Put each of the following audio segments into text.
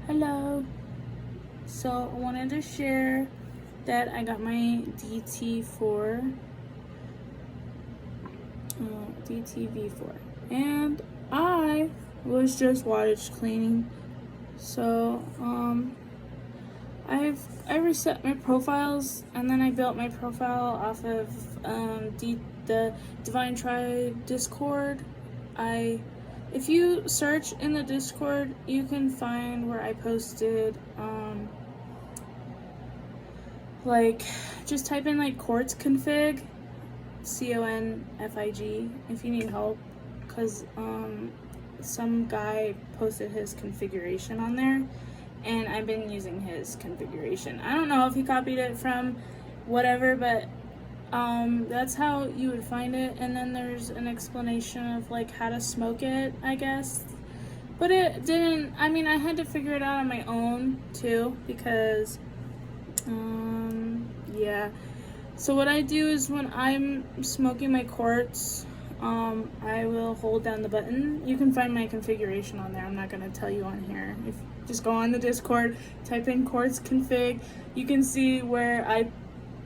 Hello. So I wanted to share that I got my Dtv4, Dtv4, and I was just wattage cleaning. So I reset my profiles, and then I built my profile off of the Devine tribe Discord. If you search in the Discord, you can find where I posted, just type in quartz config, CONFIG, if you need help, because some guy posted his configuration on there, and I've been using his configuration. I don't know if he copied it from whatever, but that's how you would find it. And then there's an explanation of how to smoke it, I guess, but it didn't, I had to figure it out on my own too, because yeah. So what I do is, when I'm smoking my quartz, I will hold down the button. You can find my configuration on there. I'm not going to tell you on here. If just go on the Discord, type in quartz config, you can see where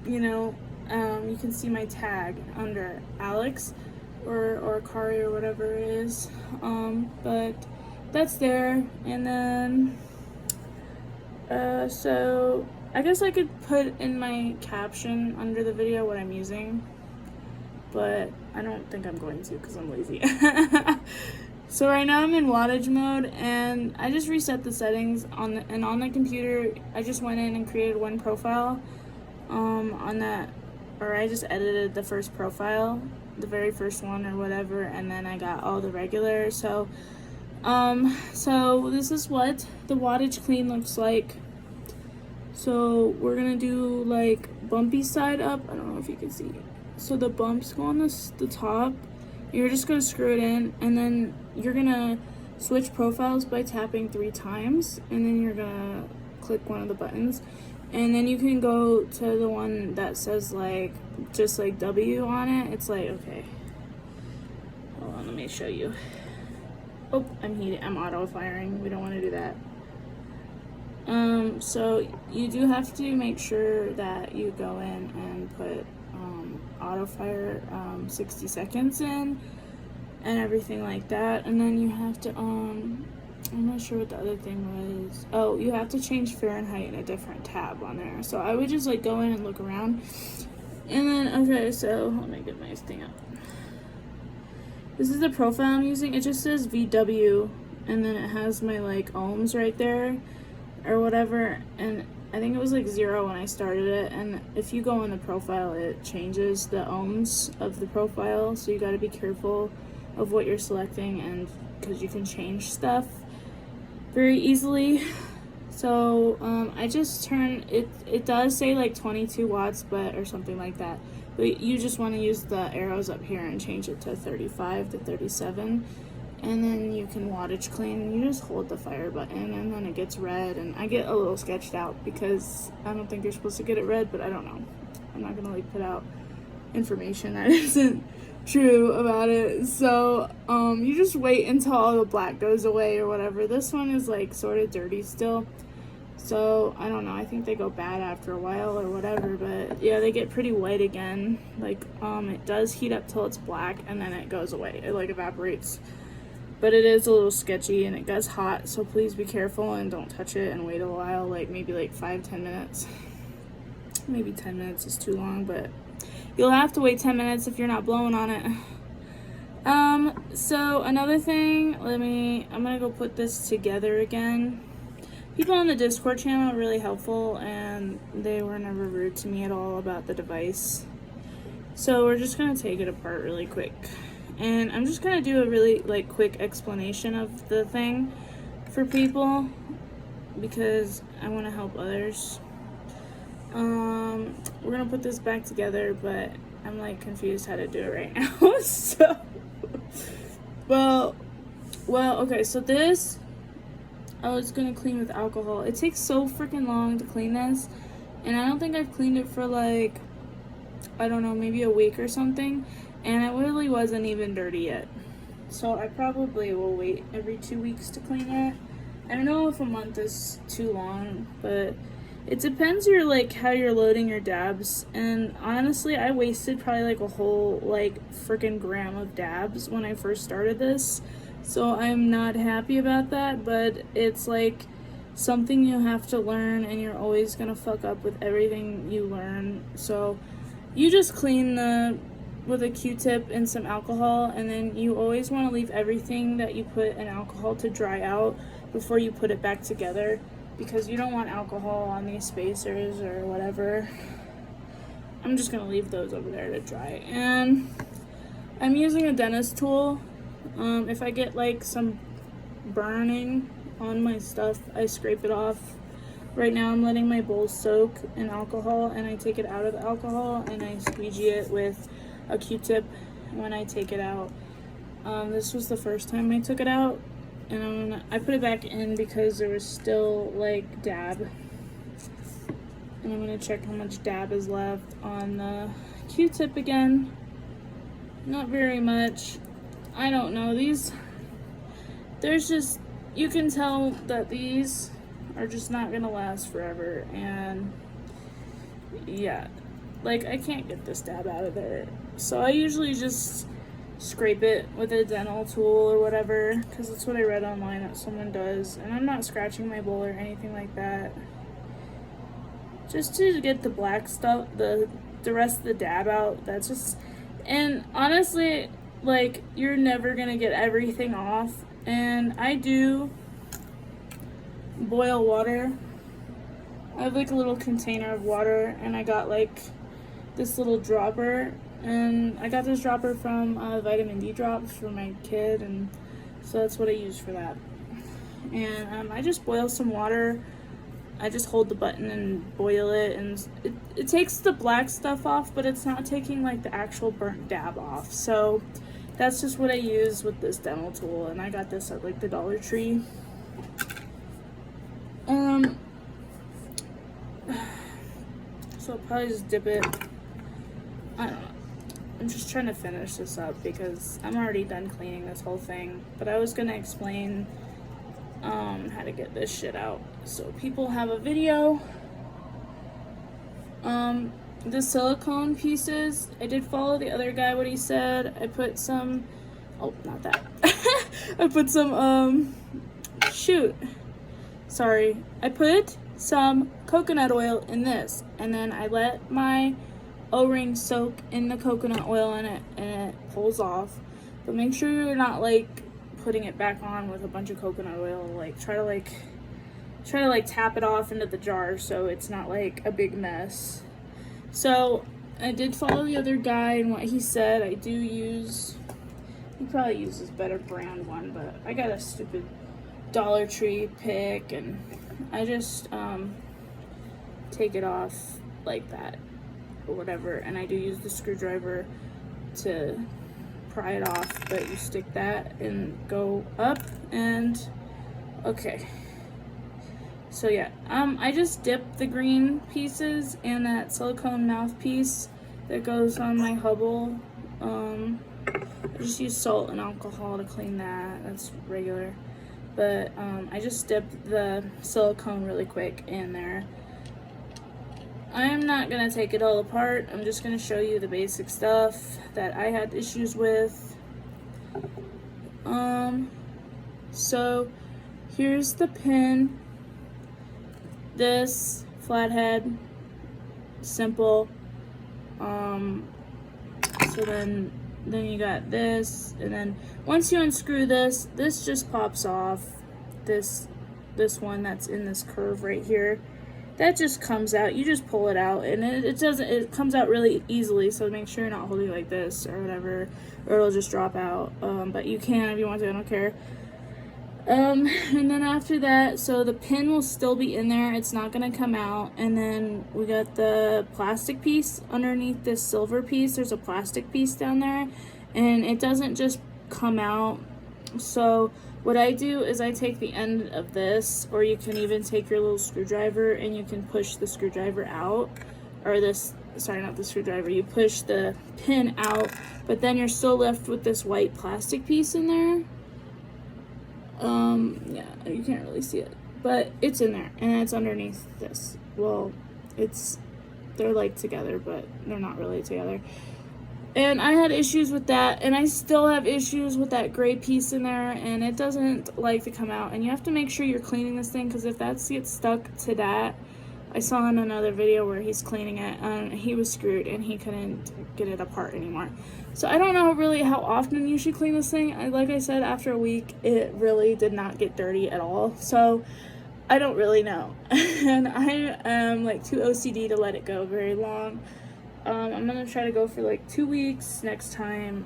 you can see my tag under Alex or Kari or whatever it is. But that's there. And then so I guess I could put in my caption under the video what I'm using, but I don't think I'm going to because I'm lazy. So right now I'm in wattage mode, and I just reset the settings on the computer. I just went in and created one profile on that, or I just edited the first profile, the very first one or whatever, and then I got all the regular. So this is what the wattage clean looks like. So we're gonna do bumpy side up. I don't know if you can see. So the bumps go on the top. You're just gonna screw it in, and then you're gonna switch profiles by tapping 3 times, and then you're gonna click one of the buttons, and then you can go to the one that says just W on it. It's okay. Hold on, let me show you. Oh, I'm auto firing. We don't want to do that. So you do have to make sure that you go in and put auto fire 60 seconds in and everything like that, and then you have to I'm not sure what the other thing was. Oh, you have to change Fahrenheit in a different tab on there. So I would just go in and look around, and then okay, so let me get my thing up. This is the profile I'm using. It just says VW, and then it has my ohms right there or whatever, and I think it was 0 when I started it. And if you go in the profile, it changes the ohms of the profile, so you got to be careful of what you're selecting, and because you can change stuff very easily. So I just turn it. It does say 22 watts, or something like that, but you just want to use the arrows up here and change it to 35 to 37. And then you can wattage clean. You just hold the fire button, and then it gets red. And I get a little sketched out because I don't think you're supposed to get it red, but I don't know. I'm not gonna put out information that isn't true about it. So you just wait until all the black goes away or whatever. This one is sort of dirty still, so I don't know. I think they go bad after a while or whatever. But yeah, they get pretty white again. It does heat up till it's black, and then it goes away. It evaporates. But it is a little sketchy, and it gets hot, so please be careful and don't touch it, and wait a while, maybe 5-10 minutes. Maybe 10 minutes is too long, but you'll have to wait 10 minutes if you're not blowing on it. So another thing, I'm gonna go put this together again. People on the Discord channel are really helpful, and they were never rude to me at all about the device. So we're just gonna take it apart really quick. And I'm just gonna do a really quick explanation of the thing for people, because I want to help others. We're gonna put this back together, but I'm confused how to do it right now. So well okay, so this I was gonna clean with alcohol. It takes so freaking long to clean this, and I don't think I've cleaned it for I don't know, maybe a week or something. And it really wasn't even dirty yet. So I probably will wait every 2 weeks to clean it. I don't know if a month is too long, but it depends your like how you're loading your dabs. And honestly, I wasted probably like a whole like freaking gram of dabs when I first started this. So I'm not happy about that, but it's like something you have to learn, and you're always gonna fuck up with everything you learn. So you just clean with a Q-tip and some alcohol, and then you always want to leave everything that you put in alcohol to dry out before you put it back together, because you don't want alcohol on these spacers or whatever. I'm just gonna leave those over there to dry. And I'm using a dentist tool. If I get like some burning on my stuff, I scrape it off. Right now I'm letting my bowl soak in alcohol, and I take it out of the alcohol and I squeegee it with a Q-tip when I take it out. This was the first time I took it out, and I put it back in because there was still like dab, and I'm gonna check how much dab is left on the Q-tip again. Not very much. I don't know, there's just, you can tell that these are just not gonna last forever, and yeah, like I can't get this dab out of there. So I usually just scrape it with a dental tool or whatever, because that's what I read online that someone does. And I'm not scratching my bowl or anything like that, just to get the black stuff, the rest of the dab out. That's just, and honestly, like, you're never gonna get everything off. And I do boil water. I have like a little container of water, and I got like this little dropper, and I got this dropper from vitamin D drops for my kid, and so that's what I use for that. And I just boil some water. I just hold the button and boil it, and it takes the black stuff off, but it's not taking like the actual burnt dab off. So that's just what I use with this dental tool, and I got this at like the Dollar Tree. So I'll probably just dip it. I don't know. I'm just trying to finish this up because I'm already done cleaning this whole thing. But I was gonna explain how to get this shit out, so people have a video. The silicone pieces, I did follow the other guy, what he said. I put some, oh, not that. I put some, I put some coconut oil in this, and then I let my O-ring soak in the coconut oil in it, and it pulls off. But make sure you're not like putting it back on with a bunch of coconut oil. Like try to tap it off into the jar so it's not like a big mess. So I did follow the other guy and what he said. I do use, he probably uses better brand one, but I got a stupid Dollar Tree pick, and I just take it off like that or whatever, and I do use the screwdriver to pry it off, but you stick that and go up, and okay. So yeah, I just dip the green pieces in that silicone mouthpiece that goes on my Hubble. I just use salt and alcohol to clean that. That's regular. But I just dipped the silicone really quick in there. I'm not gonna take it all apart. I'm just gonna show you the basic stuff that I had issues with. So here's the pin. This flathead, simple. So then you got this, and then once you unscrew this just pops off. This one that's in this curve right here, that just comes out. You just pull it out, and it comes out really easily. So make sure you're not holding it like this or whatever, or it'll just drop out. But you can if you want to. I don't care. And then after that, so the pin will still be in there, it's not gonna come out. And then we got the plastic piece underneath this silver piece. There's a plastic piece down there, and it doesn't just come out. So what I do is I take the end of this, or you can even take your little screwdriver and you can push the screwdriver out, or this, sorry, not the screwdriver, you push the pin out, but then you're still left with this white plastic piece in there. Yeah, you can't really see it, but it's in there, and it's underneath this. Well, they're like together, but they're not really together. And I had issues with that, and I still have issues with that gray piece in there, and it doesn't like to come out. And you have to make sure you're cleaning this thing, because if that gets stuck to that, I saw in another video where he's cleaning it, and he was screwed, and he couldn't get it apart anymore. So I don't know really how often you should clean this thing. Like I said, after a week, it really did not get dirty at all. So I don't really know. And I am like too OCD to let it go very long. I'm gonna try to go for like 2 weeks next time.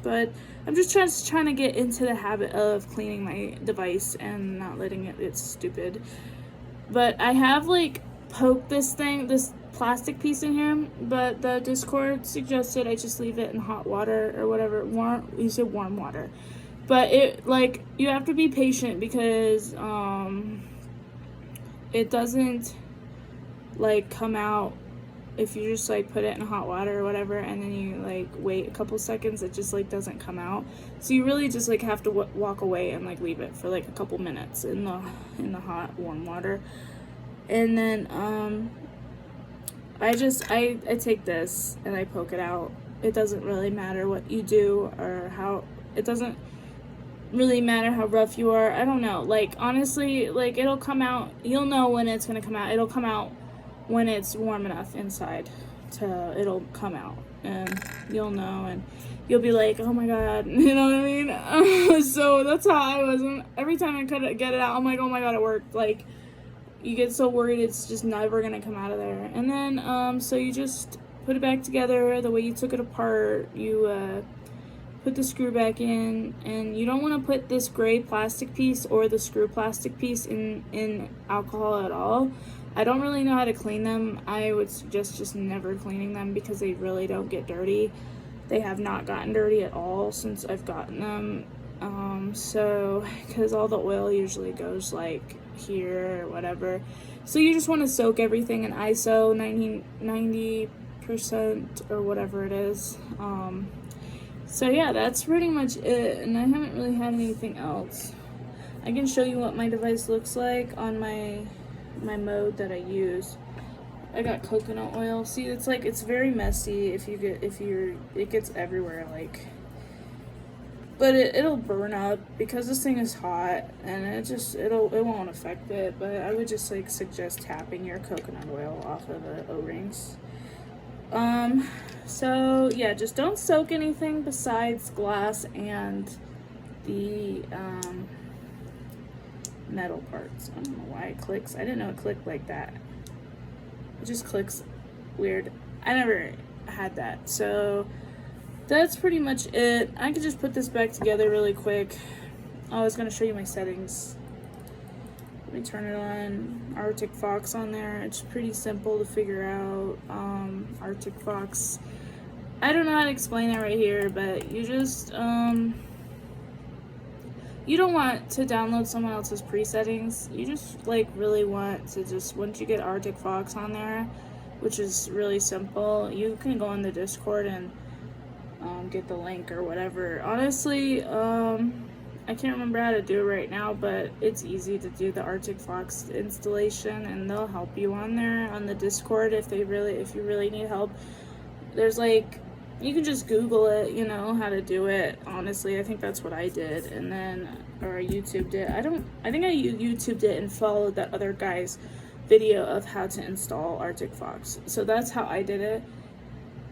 But I'm just trying to get into the habit of cleaning my device and not letting it get stupid. But I have like poked this plastic piece in here, but the Discord suggested I just leave it in hot water or whatever. You said warm water. But it, like, you have to be patient, because it doesn't like come out if you just like put it in hot water or whatever, and then you like wait a couple seconds. It just like doesn't come out. So you really just like have to walk away and like leave it for like a couple minutes in the hot warm water. And then I take this and I poke it out. It doesn't really matter what you do, or it doesn't really matter how rough you are. I don't know, like, honestly, like, it'll come out. You'll know when it's gonna come out. It'll come out when it's warm enough inside it'll come out, and you'll know, and you'll be like, oh my god, you know what I mean? So that's how I was. And every time I could get it out, I'm like, oh my god, it worked. Like, you get so worried it's just never gonna come out of there. And then so you just put it back together the way you took it apart. You put the screw back in, and you don't want to put this gray plastic piece or the screw plastic piece in alcohol at all. I don't really know how to clean them. I would suggest just never cleaning them, because they really don't get dirty. They have not gotten dirty at all since I've gotten them. So, because all the oil usually goes like here or whatever. So you just want to soak everything in ISO 90% or whatever it is. So yeah, that's pretty much it, and I haven't really had anything else. I can show you what my device looks like on my mode that I use. I got coconut oil. See, it's like, it's very messy it gets everywhere, like, but it'll burn up because this thing is hot, and it won't affect it. But I would just like suggest tapping your coconut oil off of the O-rings. So yeah, just don't soak anything besides glass and the metal parts. I don't know why it clicks. I didn't know it clicked like that. It just clicks weird. I never had that. So that's pretty much it. I could just put this back together really quick. I was gonna show you my settings. Let me turn it on. Arctic Fox on there. It's pretty simple to figure out. Arctic Fox. I don't know how to explain it right here, but you just you don't want to download someone else's presettings. You just like really want to just, once you get Arctic Fox on there, which is really simple, you can go on the Discord and get the link or whatever. Honestly, I can't remember how to do it right now, but it's easy to do the Arctic Fox installation, and they'll help you on there on the Discord if you really need help. There's like, you can just Google it, you know, how to do it. Honestly, I think that's what I did, and then, or I YouTubed it. I think I YouTubed it and followed that other guy's video of how to install Arctic Fox. So that's how I did it.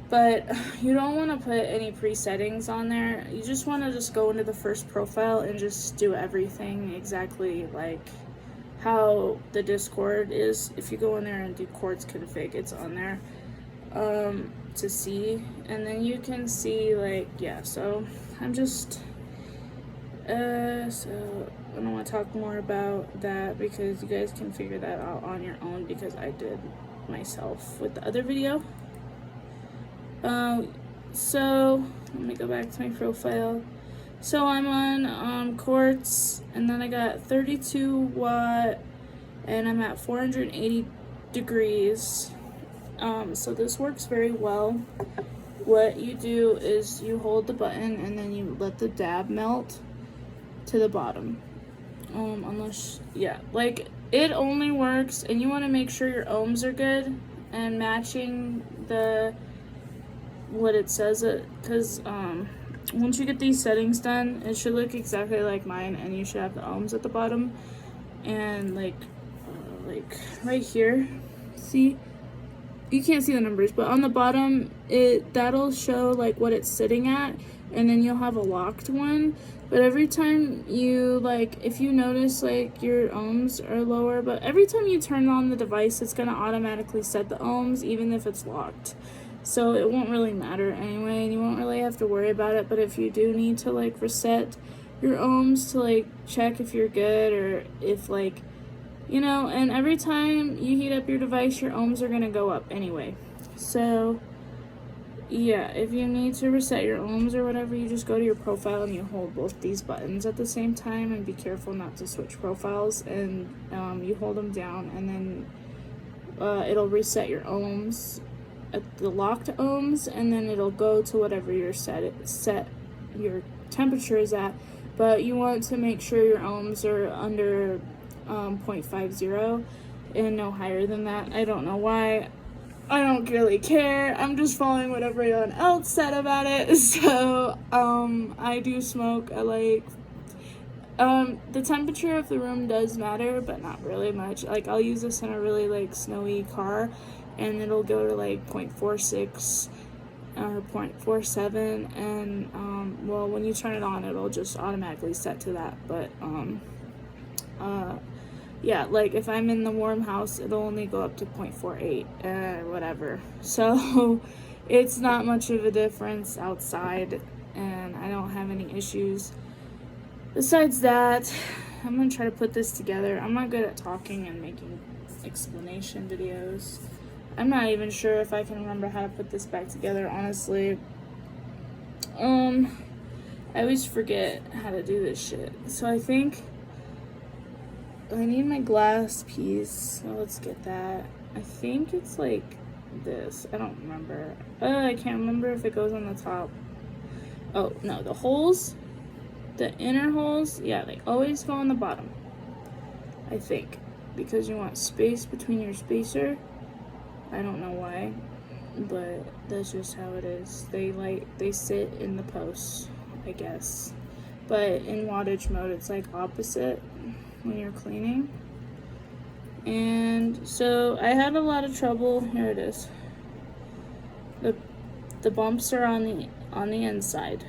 But you don't want to put any presettings on there. You just want to just go into the first profile and just do everything exactly like how the Discord is. If you go in there and do quartz config, it's on there to see, and then you can see, like, yeah. So I'm just so I don't want to talk more about that, because you guys can figure that out on your own, because I did myself with the other video. So let me go back to my profile. So I'm on quartz, and then I got 32 watt, and I'm at 480 degrees. So this works very well. What you do is you hold the button, and then you let the dab melt to the bottom, unless, yeah, like, it only works, and you want to make sure your ohms are good and matching what it says it, because once you get these settings done, it should look exactly like mine, and you should have the ohms at the bottom, and like right here, see, you can't see the numbers, but on the bottom that'll show like what it's sitting at, and then you'll have a locked one. But every time you, like, if you notice like your ohms are lower, but every time you turn on the device, it's gonna automatically set the ohms even if it's locked. So it won't really matter anyway, and you won't really have to worry about it. But if you do need to like reset your ohms to like check if you're good, or if like, you know, and every time you heat up your device, your ohms are gonna go up anyway. So yeah, if you need to reset your ohms or whatever, you just go to your profile and you hold both these buttons at the same time, and be careful not to switch profiles, and you hold them down, and then it'll reset your ohms at the locked ohms, and then it'll go to whatever your set your temperature is at. But you want to make sure your ohms are under 0.50 and no higher than that. I don't know why. I don't really care. I'm just following what everyone else said about it. So I do smoke. I like the temperature of the room does matter, but not really much. Like, I'll use this in a really like snowy car, and it'll go to like 0.46 or 0.47, and well, when you turn it on, it'll just automatically set to that. But yeah, like if I'm in the warm house, it'll only go up to 0.48 or whatever. So it's not much of a difference outside, and I don't have any issues. Besides that, I'm gonna try to put this together. I'm not good at talking and making explanation videos. I'm not even sure if I can remember how to put this back together, honestly. I always forget how to do this shit. So I think I need my glass piece. So let's get that. I think it's like this. I don't remember. I can't remember if it goes on the top. Oh, no, the holes, the inner holes, yeah, they always go on the bottom, I think, because you want space between your spacer. I don't know why, but that's just how it is. They sit in the posts, I guess. But in wattage mode, it's like opposite when you're cleaning. And so I had a lot of trouble. Here it is. The bumps are on the inside,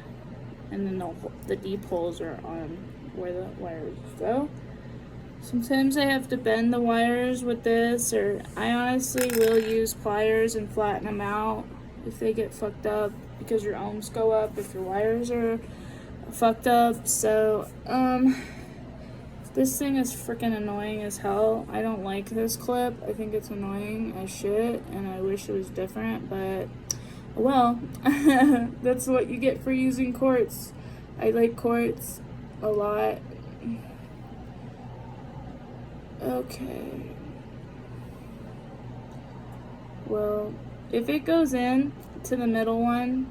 and then the deep holes are on where the wires go. Sometimes I have to bend the wires with this, or I honestly will use pliers and flatten them out if they get fucked up, because your ohms go up if your wires are fucked up. So this thing is freaking annoying as hell. I don't like this clip. I think it's annoying as shit, and I wish it was different, but well, that's what you get for using quartz. I like quartz a lot. Okay. Well, if it goes in to the middle one,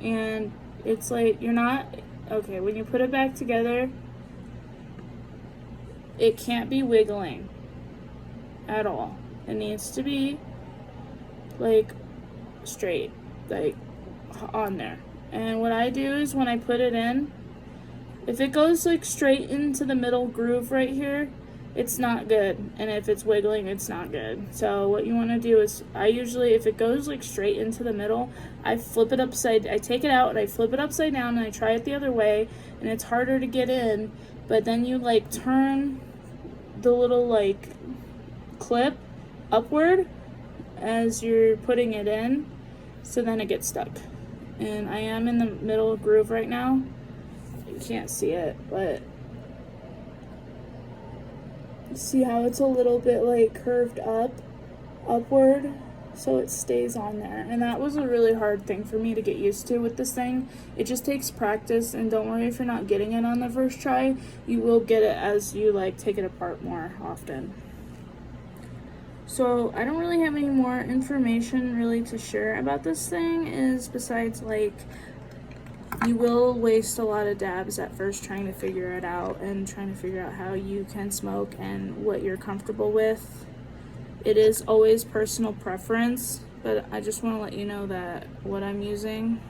and it's like, you're not, okay, when you put it back together, it can't be wiggling at all. It needs to be like straight, like on there. And what I do is when I put it in, if it goes like straight into the middle groove right here, it's not good. And if it's wiggling, it's not good. So what you want to do is, I usually, if it goes like straight into the middle, I take it out and I flip it upside down, and I try it the other way, and it's harder to get in. But then you like turn the little like clip upward as you're putting it in, so then it gets stuck. And I am in the middle groove right now. You can't see it, but see how it's a little bit like curved upward, so it stays on there. And that was a really hard thing for me to get used to with this thing. It just takes practice, and don't worry if you're not getting it on the first try. You will get it as you like take it apart more often. So I don't really have any more information really to share about this thing, is besides like you will waste a lot of dabs at first trying to figure it out and trying to figure out how you can smoke and what you're comfortable with. It is always personal preference, but I just want to let you know that what I'm using.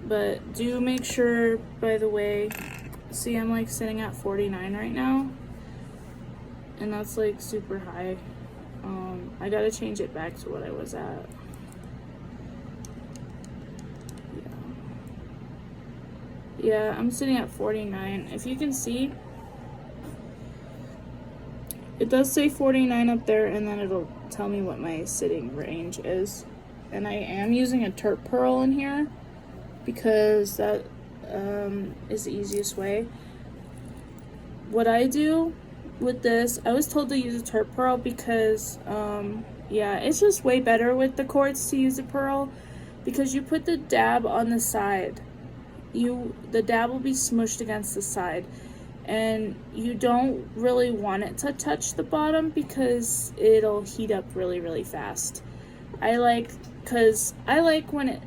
But do make sure, by the way, see, I'm like sitting at 49 right now, and that's like super high. I gotta change it back to what I was at. Yeah, I'm sitting at 49. If you can see, it does say 49 up there, and then it'll tell me what my sitting range is. And I am using a terp pearl in here because that is the easiest way. What I do with this, I was told to use a terp pearl because yeah, it's just way better with the quartz to use a pearl, because you put the dab on the side. The dab will be smushed against the side, and you don't really want it to touch the bottom because it'll heat up really, really fast. Because I like when it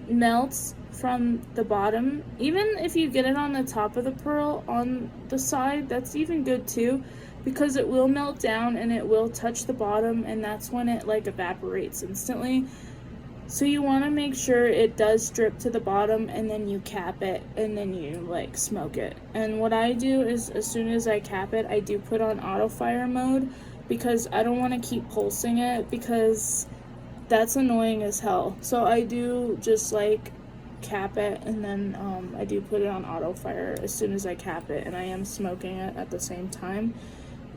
melts from the bottom. Even if you get it on the top of the pearl on the side, that's even good too, because it will melt down and it will touch the bottom, and that's when it like evaporates instantly. So you want to make sure it does drip to the bottom, and then you cap it, and then you like smoke it. And what I do is, as soon as I cap it, I do put on auto fire mode, because I don't want to keep pulsing it, because that's annoying as hell. So I do just like cap it, and then I do put it on auto fire as soon as I cap it, and I am smoking it at the same time.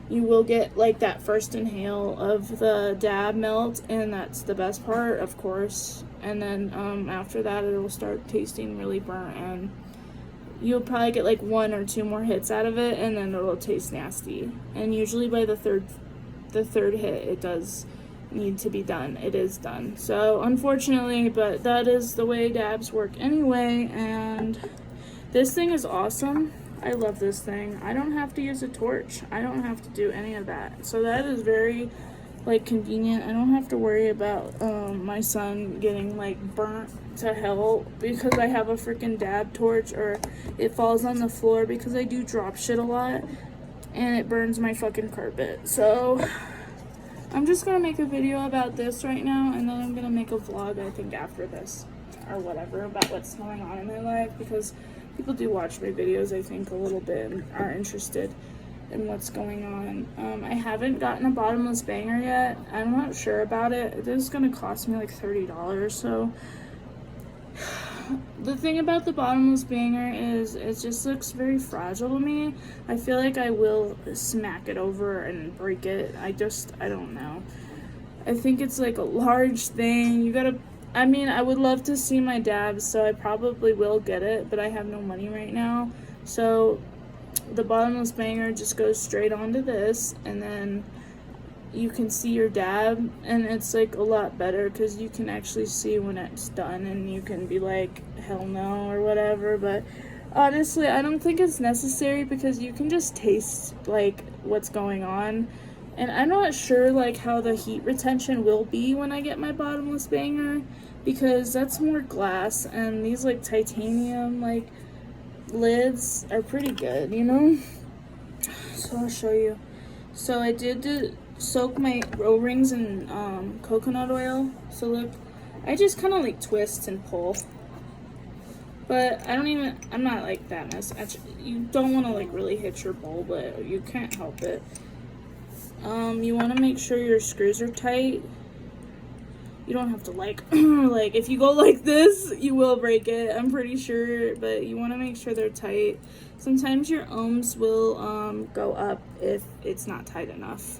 You will get like that first inhale of the dab melt, and that's the best part, of course. And then after that, it'll start tasting really burnt, and you'll probably get like 1 or 2 more hits out of it, and then it'll taste nasty. And usually by the third hit, it does need to be done. It is done. So unfortunately, but that is the way dabs work anyway. And this thing is awesome. I love this thing. I don't have to use a torch. I don't have to do any of that. So that is very like convenient. I don't have to worry about my son getting like burnt to hell because I have a freaking dab torch, or it falls on the floor, because I do drop shit a lot and it burns my fucking carpet. So I'm just gonna make a video about this right now, and then I'm gonna make a vlog, I think, after this or whatever, about what's going on in my life, because people do watch my videos, I think, a little bit and are interested in what's going on. I haven't gotten a bottomless banger yet. I'm not sure about it. This is gonna cost me like $30, so the thing about the bottomless banger is it just looks very fragile to me. I feel like I will smack it over and break it. I don't know. I think it's like a large thing. I mean, I would love to see my dabs, so I probably will get it, but I have no money right now. So the bottomless banger just goes straight onto this, and then you can see your dab, and it's like a lot better because you can actually see when it's done, and you can be like, hell no, or whatever. But honestly, I don't think it's necessary, because you can just taste like what's going on. And I'm not sure like how the heat retention will be when I get my bottomless banger, because that's more glass, and these like titanium like lids are pretty good, you know? So I'll show you. So I did soak my O-rings in coconut oil. So look, I just kind of like twist and pull. But I'm not like that mess. Actually, you don't want to like really hit your bowl, but you can't help it. You want to make sure your screws are tight. You don't have to like, like if you go like this, you will break it, I'm pretty sure, but you want to make sure they're tight. Sometimes your ohms will go up if it's not tight enough,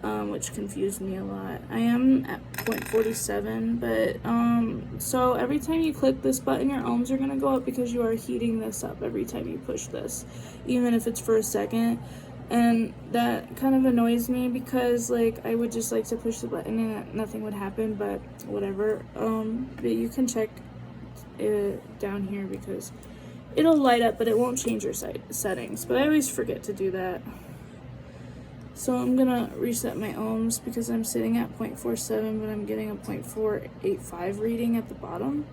which confused me a lot. I am at 0.47, but so every time you click this button, your ohms are going to go up, because you are heating this up every time you push this, even if it's for a second. And that kind of annoys me, because like I would just like to push the button and nothing would happen, but whatever. But you can check it down here, because it'll light up, but it won't change your settings. But I always forget to do that. So I'm gonna reset my ohms, because I'm sitting at 0.47, but I'm getting a 0.485 reading at the bottom.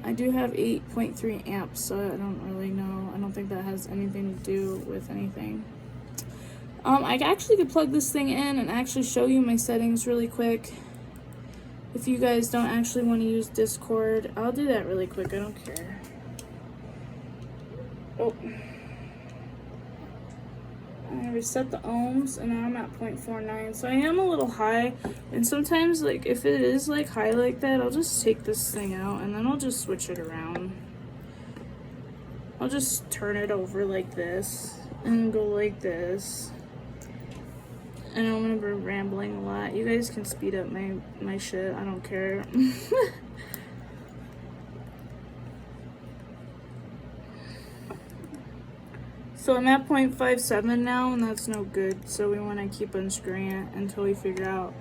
I do have 8.3 amps, so I don't really know. I don't think that has anything to do with anything. I actually could plug this thing in and actually show you my settings really quick. If you guys don't actually want to use Discord, I'll do that really quick. I don't care. Oh. I reset the ohms, and now I'm at 0.49, so I am a little high. And sometimes, like, if it is like high like that, I'll just take this thing out and then I'll just switch it around. I'll just turn it over like this and go like this. And I'm gonna be rambling a lot. You guys can speed up my shit. I don't care. So I'm at 0.57 now, and that's no good. So we want to keep unscrewing it until we figure out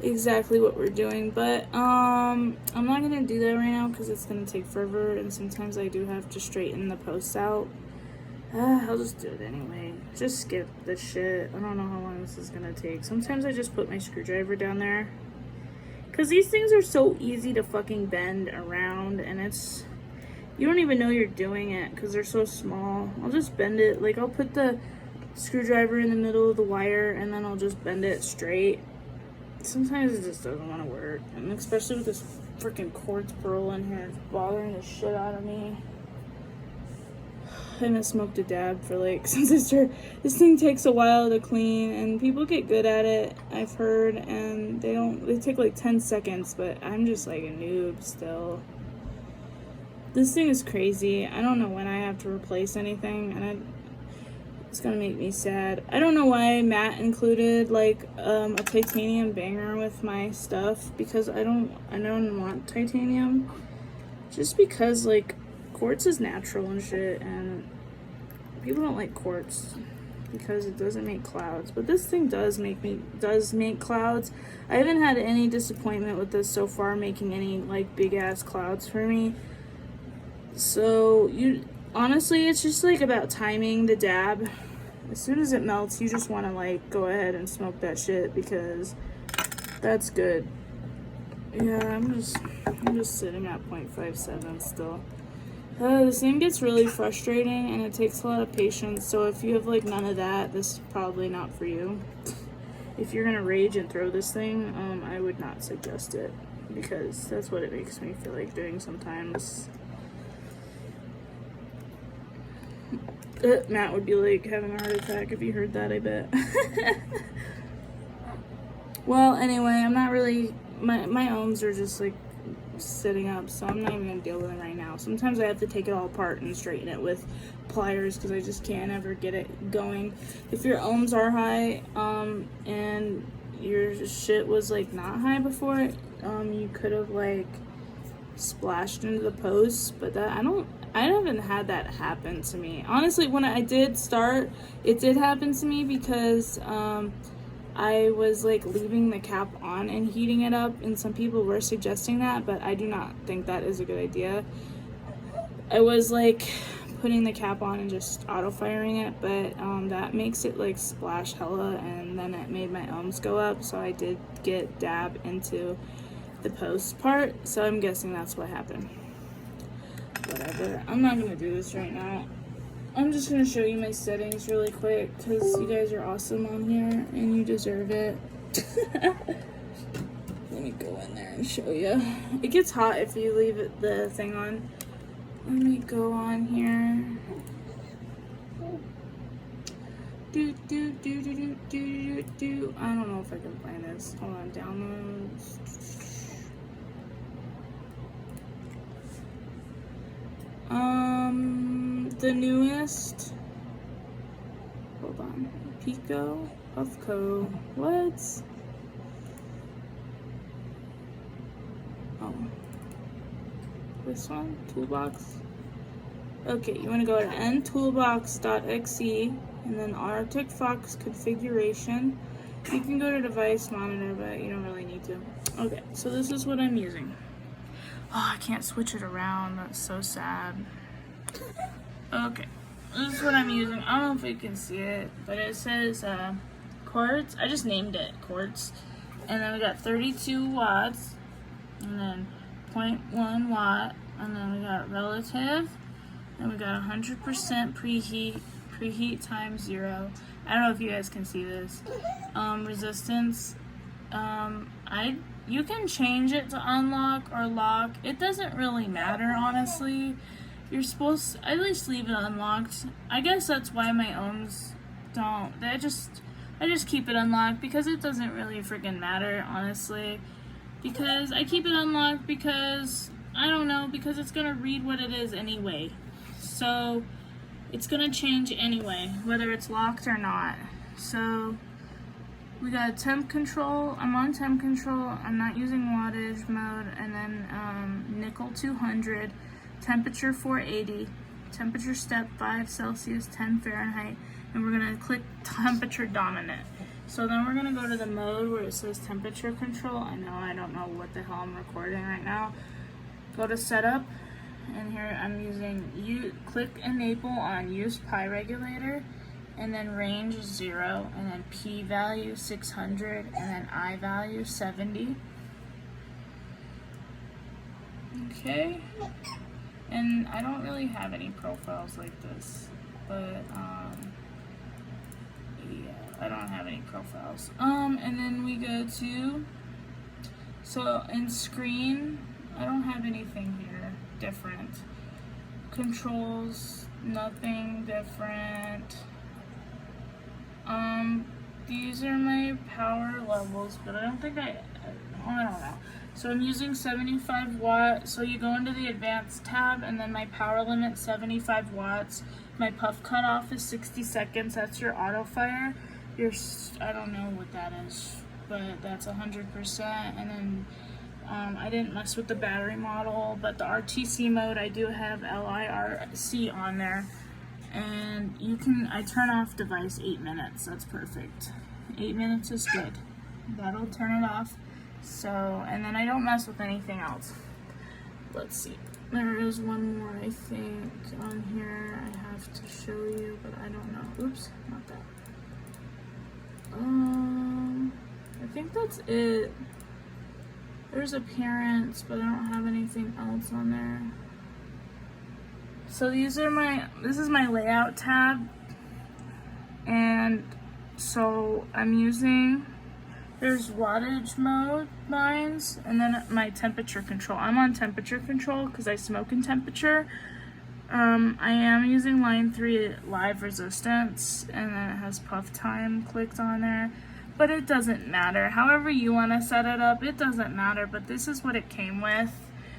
exactly what we're doing. But I'm not gonna do that right now because it's gonna take forever, and sometimes I do have to straighten the posts out. I'll just do it anyway. Just skip this shit. I don't know how long this is gonna take. Sometimes I just put my screwdriver down there. Because these things are so easy to fucking bend around, and it's... You don't even know you're doing it because they're so small. I'll just bend it. Like, I'll put the screwdriver in the middle of the wire, and then I'll just bend it straight. Sometimes it just doesn't want to work. And especially with this freaking quartz pearl in here. It's bothering the shit out of me. I haven't smoked a dab for like since I started. This thing takes a while to clean, and people get good at it, I've heard, and they take like 10 seconds, but I'm just like a noob still. This thing is crazy. I don't know when I have to replace anything, and it's gonna make me sad. I don't know why Matt included like a titanium banger with my stuff, because I don't want titanium, just because like quartz is natural and shit, and people don't like quartz because it doesn't make clouds, but this thing does make clouds. I haven't had any disappointment with this so far making any like big ass clouds for me. So honestly, it's just like about timing the dab. As soon as it melts, you just want to like go ahead and smoke that shit, because that's good. Yeah, I'm just sitting at 0.57 still. This thing gets really frustrating, and it takes a lot of patience, so if you have like none of that, this is probably not for you. If you're gonna rage and throw this thing, I would not suggest it, because that's what it makes me feel like doing sometimes. Matt would be like having a heart attack if he heard that, I bet. Well, anyway, I'm not really, my ohms are just like sitting up, so I'm not even gonna deal with it right now. Sometimes I have to take it all apart and straighten it with pliers because I just can't ever get it going. If your ohms are high, and your shit was like not high before, you could have like splashed into the post, but that I haven't had that happen to me. Honestly, when I did start, it did happen to me because I was like leaving the cap on and heating it up, and some people were suggesting that, but I do not think that is a good idea. I was like putting the cap on and just auto firing it, but that makes it like splash hella, and then it made my ohms go up, so I did get dab into the post part, so I'm guessing that's what happened. Whatever, I'm not gonna do this right now. I'm just gonna show you my settings really quick because you guys are awesome on here and you deserve it. Let me go in there and show you. It gets hot if you leave the thing on. Let me go on here. I don't know if I can find this. Hold on, downloads. The newest, hold on, Pico, Puffco, what? Oh, this one, Toolbox. Okay, you want to go to ntoolbox.exe, and then Arctic Fox configuration. You can go to device monitor, but you don't really need to. Okay, so this is what I'm using. Oh, I can't switch it around. That's so sad. Okay, this is what I'm using. I don't know if you can see it, but it says quartz. I just named it quartz. And then we got 32 watts, and then 0.1 watt, and then we got relative, and we got 100% preheat times 0. I don't know if you guys can see this. Resistance, you can change it to unlock or lock. It doesn't really matter, honestly. You're supposed to at least leave it unlocked. I guess that's why my ohms don't. I just keep it unlocked because it doesn't really freaking matter, honestly. Because I keep it unlocked because, I don't know, because it's gonna read what it is anyway. So it's gonna change anyway, whether it's locked or not. So we got temp control. I'm on temp control. I'm not using wattage mode. And then nickel 200, temperature 480, temperature step 5 Celsius, 10 Fahrenheit. And we're gonna click temperature dominant. So then we're gonna go to the mode where it says temperature control. I don't know what the hell I'm recording right now. Go to setup, and here I'm using, click enable on use pi regulator, and then range 0, and then P value 600, and then I value 70. Okay, and I don't really have any profiles like this, but yeah, I don't have any profiles. And then we go to, so in screen, I don't have anything here different. Controls, nothing different. These are my power levels, but I don't think I don't know. So I'm using 75 watt. So you go into the advanced tab, and then my power limit 75 watts. My puff cutoff is 60 seconds. That's your auto fire. I don't know what that is, but that's 100%. And then I didn't mess with the battery model, but the RTC mode, I do have LIRC on there. And I turn off device 8 minutes. That's perfect. 8 minutes is good. That'll turn it off. So, and then I don't mess with anything else. Let's see. There is one more, I think, on here I have to show you, but I don't know. Oops, not that. I think that's it. There's appearance, but I don't have anything else on there. So this is my layout tab, and so I'm using, there's wattage mode lines, and then my temperature control. I'm on temperature control because I smoke in temperature. I am using line 3 live resistance, and then it has puff time clicked on there, but it doesn't matter. However you want to set it up, it doesn't matter, but this is what it came with.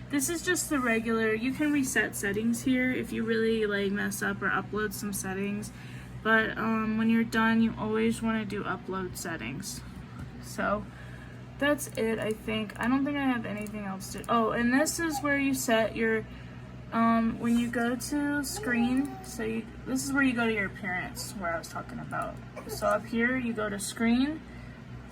This is just the regular. You can reset settings here if you really like mess up or upload some settings, but when you're done, you always want to do upload settings. So that's it, I think. I don't think I have anything else to. Oh, and this is where you set your when you go to screen. So this is where you go to your appearance, where I was talking about. So up here you go to screen,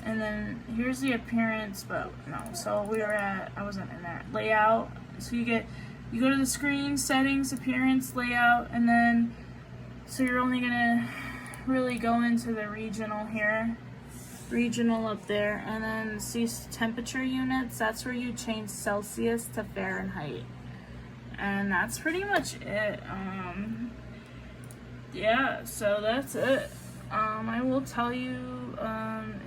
and then here's the appearance, but no. So I wasn't in there. Layout. So you go to the screen, settings, appearance, layout, and then so you're only gonna really go into the regional here. Regional up there, and then see temperature units. That's where you change Celsius to Fahrenheit, and that's pretty much it. Yeah, so that's it. I will tell you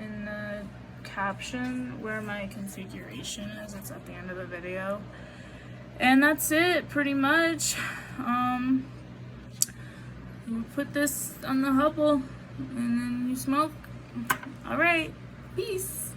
in the caption where my configuration is. It's at the end of the video, and that's it pretty much. You put this on the Hubble, and then you smoke. All right, peace.